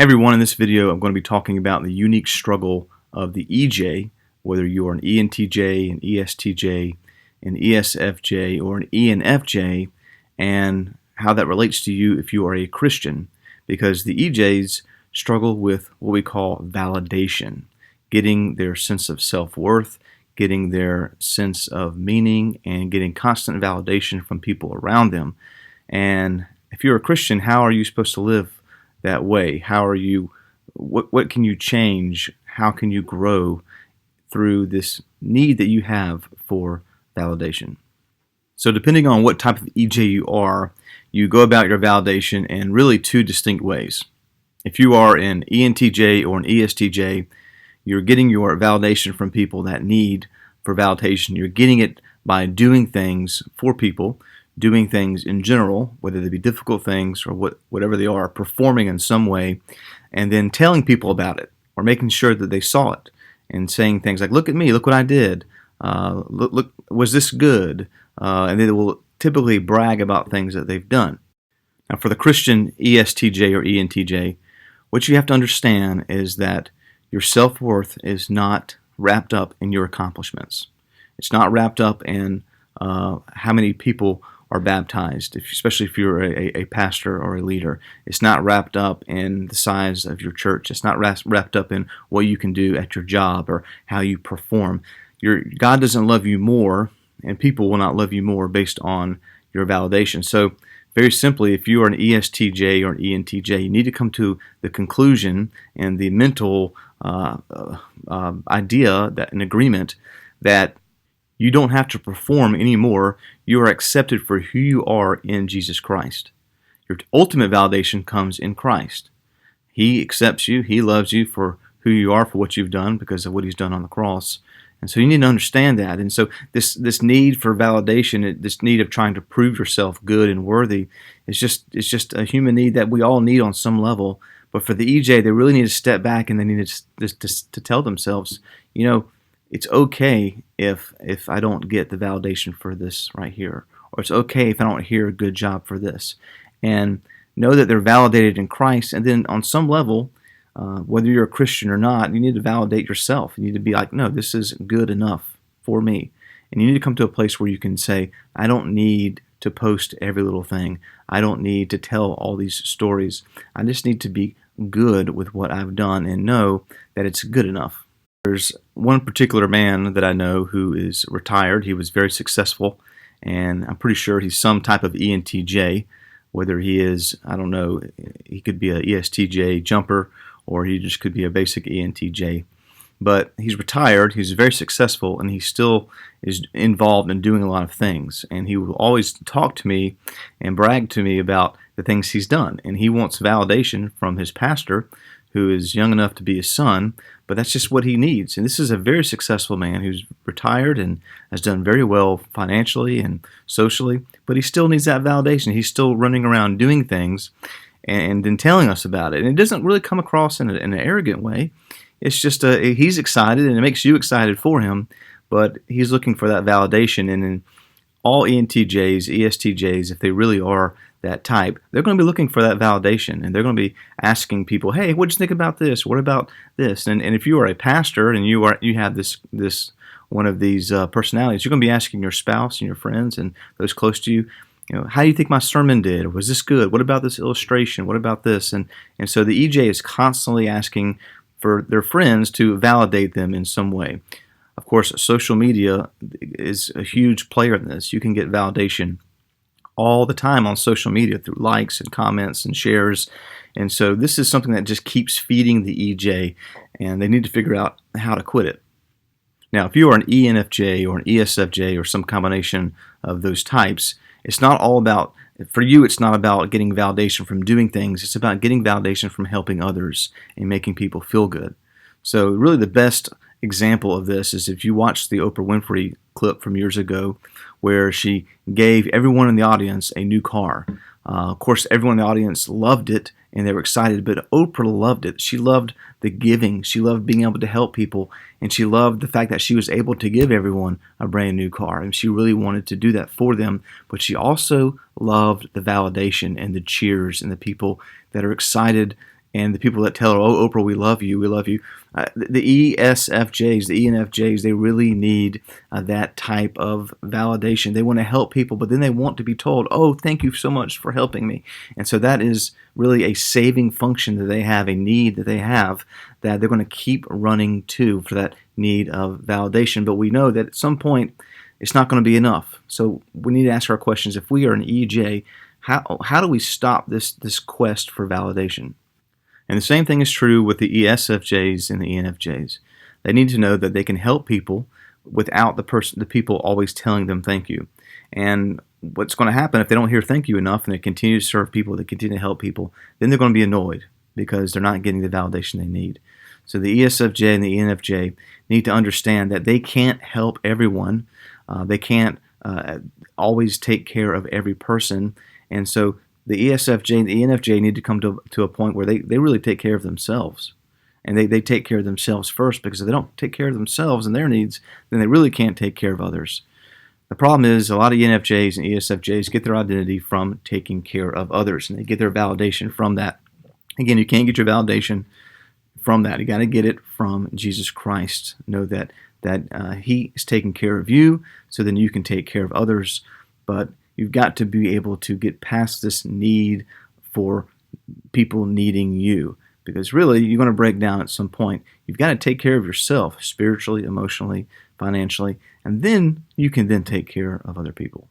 Everyone, in this video I'm going to be talking about the unique struggle of the EJ, whether you are an ENTJ, an ESTJ, an ESFJ, or an ENFJ, and how that relates to you if you are a Christian, because the EJs struggle with what we call validation, getting their sense of self-worth, getting their sense of meaning, and getting constant validation from people around them. And if you're a Christian, how are you supposed to live that way? How are you, what can you change? How can you grow through this need that you have for validation? So depending on what type of EJ you are, you go about your validation in really two distinct ways. If you are an ENTJ or an ESTJ, you're getting your validation from people that need for validation. You're getting it by doing things for people, doing things in general, whether they be difficult things or whatever they are, performing in some way, and then telling people about it or making sure that they saw it and saying things like, look at me, look what I did, look, was this good? And they will typically brag about things that they've done. Now for the Christian ESTJ or ENTJ, what you have to understand is that your self-worth is not wrapped up in your accomplishments. It's not wrapped up in how many people are baptized, especially if you're a pastor or a leader. It's not wrapped up in the size of your church. It's not wrapped up in what you can do at your job or how you perform. God doesn't love you more, and people will not love you more based on your validation. So very simply, if you are an ESTJ or an ENTJ, you need to come to the conclusion and the mental idea, that an agreement that you don't have to perform anymore. You are accepted for who you are in Jesus Christ. Your ultimate validation comes in Christ. He accepts you. He loves you for who you are, for what you've done because of what He's done on the cross. And so you need to understand that. And so this need for validation, this need of trying to prove yourself good and worthy, is just a human need that we all need on some level. But for the EJ, they really need to step back and they need to tell themselves, you know, it's okay if I don't get the validation for this right here, or it's okay if I don't hear a good job for this, and know that they're validated in Christ. And then on some level, whether you're a Christian or not, you need to validate yourself. You need to be like, no, this is good enough for me. And you need to come to a place where you can say, I don't need to post every little thing. I don't need to tell all these stories. I just need to be good with what I've done and know that it's good enough. There's one particular man that I know who is retired. He was very successful, and I'm pretty sure he's some type of ENTJ, whether he is, I don't know, he could be a ESTJ jumper, or he just could be a basic ENTJ. But he's retired, he's very successful, and he still is involved in doing a lot of things. And he will always talk to me and brag to me about the things he's done. And he wants validation from his pastor, who is young enough to be his son, but that's just what he needs. And this is a very successful man who's retired and has done very well financially and socially, but he still needs that validation. He's still running around doing things and then telling us about it. And it doesn't really come across in an arrogant way. It's just he's excited, and it makes you excited for him, but he's looking for that validation. And in all ENTJs, ESTJs, if they really are that type, they're going to be looking for that validation, and they're going to be asking people, hey, what did you think about this? What about this? And if you are a pastor and you have this one of these personalities, you're going to be asking your spouse and your friends and those close to you, how do you think my sermon did? Was this good? What about this illustration? What about this? And so the EJ is constantly asking for their friends to validate them in some way. Of course, social media is a huge player in this. You can get validation all the time on social media through likes and comments and shares. And so this is something that just keeps feeding the EJ, and they need to figure out how to quit it. Now, if you are an ENFJ or an ESFJ or some combination of those types, it's not all about, for you, it's not about getting validation from doing things. It's about getting validation from helping others and making people feel good. So really the best example of this is if you watch the Oprah Winfrey clip from years ago where she gave everyone in the audience a new car. Of course, everyone in the audience loved it and they were excited, but Oprah loved it. She loved the giving. She loved being able to help people, and she loved the fact that she was able to give everyone a brand new car, and she really wanted to do that for them. But she also loved the validation and the cheers and the people that are excited and the people that tell her, "Oh, Oprah, we love you, we love you." The ESFJs, the ENFJs, they really need that type of validation. They want to help people, but then they want to be told, "Oh, thank you so much for helping me." And so that is really a saving function that they have, a need that they have, that they're going to keep running to for that need of validation. But we know that at some point, it's not going to be enough. So we need to ask our questions. If we are an EJ, how do we stop this quest for validation? And the same thing is true with the ESFJs and the ENFJs. They need to know that they can help people without the people always telling them thank you. And what's going to happen if they don't hear thank you enough and they continue to serve people, they continue to help people, then they're going to be annoyed because they're not getting the validation they need. So the ESFJ and the ENFJ need to understand that they can't help everyone. They can't always take care of every person. And so the ESFJ and the ENFJ need to come to a point where they really take care of themselves. And they take care of themselves first, because if they don't take care of themselves and their needs, then they really can't take care of others. The problem is a lot of ENFJs and ESFJs get their identity from taking care of others, and they get their validation from that. Again, you can't get your validation from that. You got to get it from Jesus Christ. Know that He is taking care of you, so then you can take care of others. But you've got to be able to get past this need for people needing you, because really you're going to break down at some point. You've got to take care of yourself spiritually, emotionally, financially, and then you can then take care of other people.